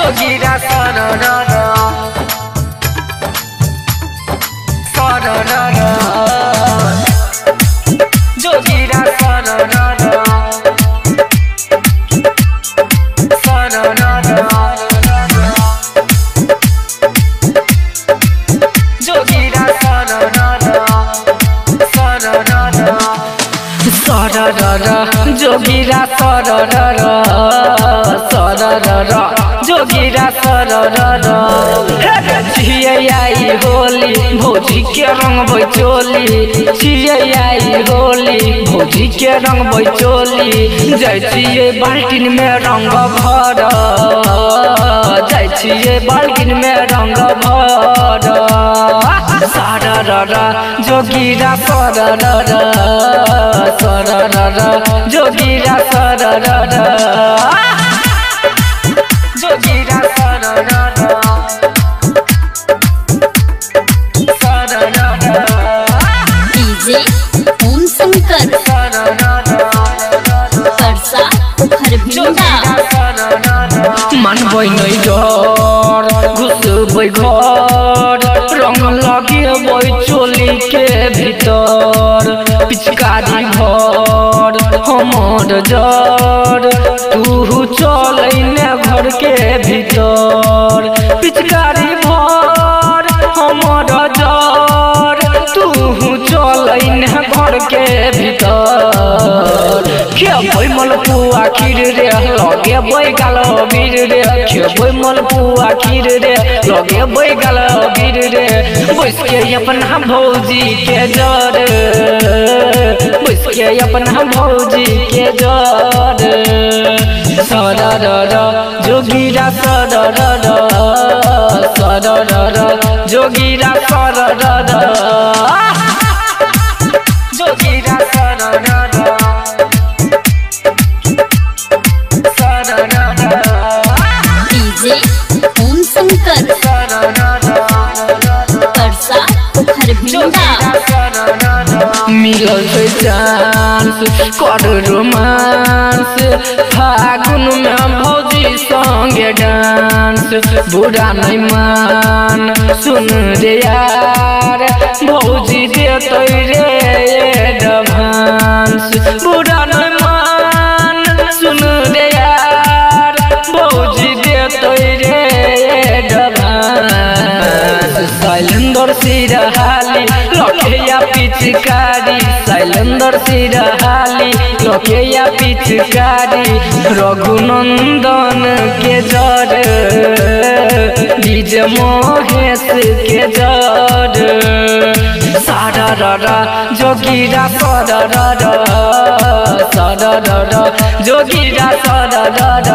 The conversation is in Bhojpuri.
जोगीरा सररर सररर जोगीरा सररर सररर जोगीरा सररर सररर सररर जोगीरा सररर सररर जोगीरा सररर छियै आई होली भौजी के रंग बैचोली छियै आई होली भौजी के रंग बैचोली जाइ छियै बाल्टीन में रंग भर जाइ छियै बाल्टीन में रंग भर सररर जोगीरा सररर सररर जोगीरा सररर जोगीरा सररर सररर डीजे ओम शंकर परसा हरभिंडा मानबै नै डर घुसबै घर रंग लगेबै चोली के भीतर पिचकारी भर हमर जर तू चलै ने घर के भीतर पिचकारी भर हमर जर तू चलै ने घर के भीतर खेबै मलपुआ खीर रे लगेबै गाल बीर रे खेबै मलपुआ खीर रे लगेबै गाल बीर रे बैस के अपना भौजी के जर बैस के अपना भौजी के जर सररर जोगीरा सररर सररर जोगीरा सररर जोगीरा सररर डीजे ओम शंकर परसा हरभिंडा मिलल छै चांस कर रोमांस फागुन में भौजी संगे डांस बुरा नहीं मान सुन रे यार भौजी देतै रे एडवांस बुरा नहीं मान सुन रे यार भौजी देतै रे एडवांस शैलेंद्र सिरहाली लखेया पिचकारी शैलेंद्र सिरहाली लखेया पिचकारी रघुनंदन के जर डीजे महेश के जर सररर जोगीरा सररर सररर जोगीरा सररर।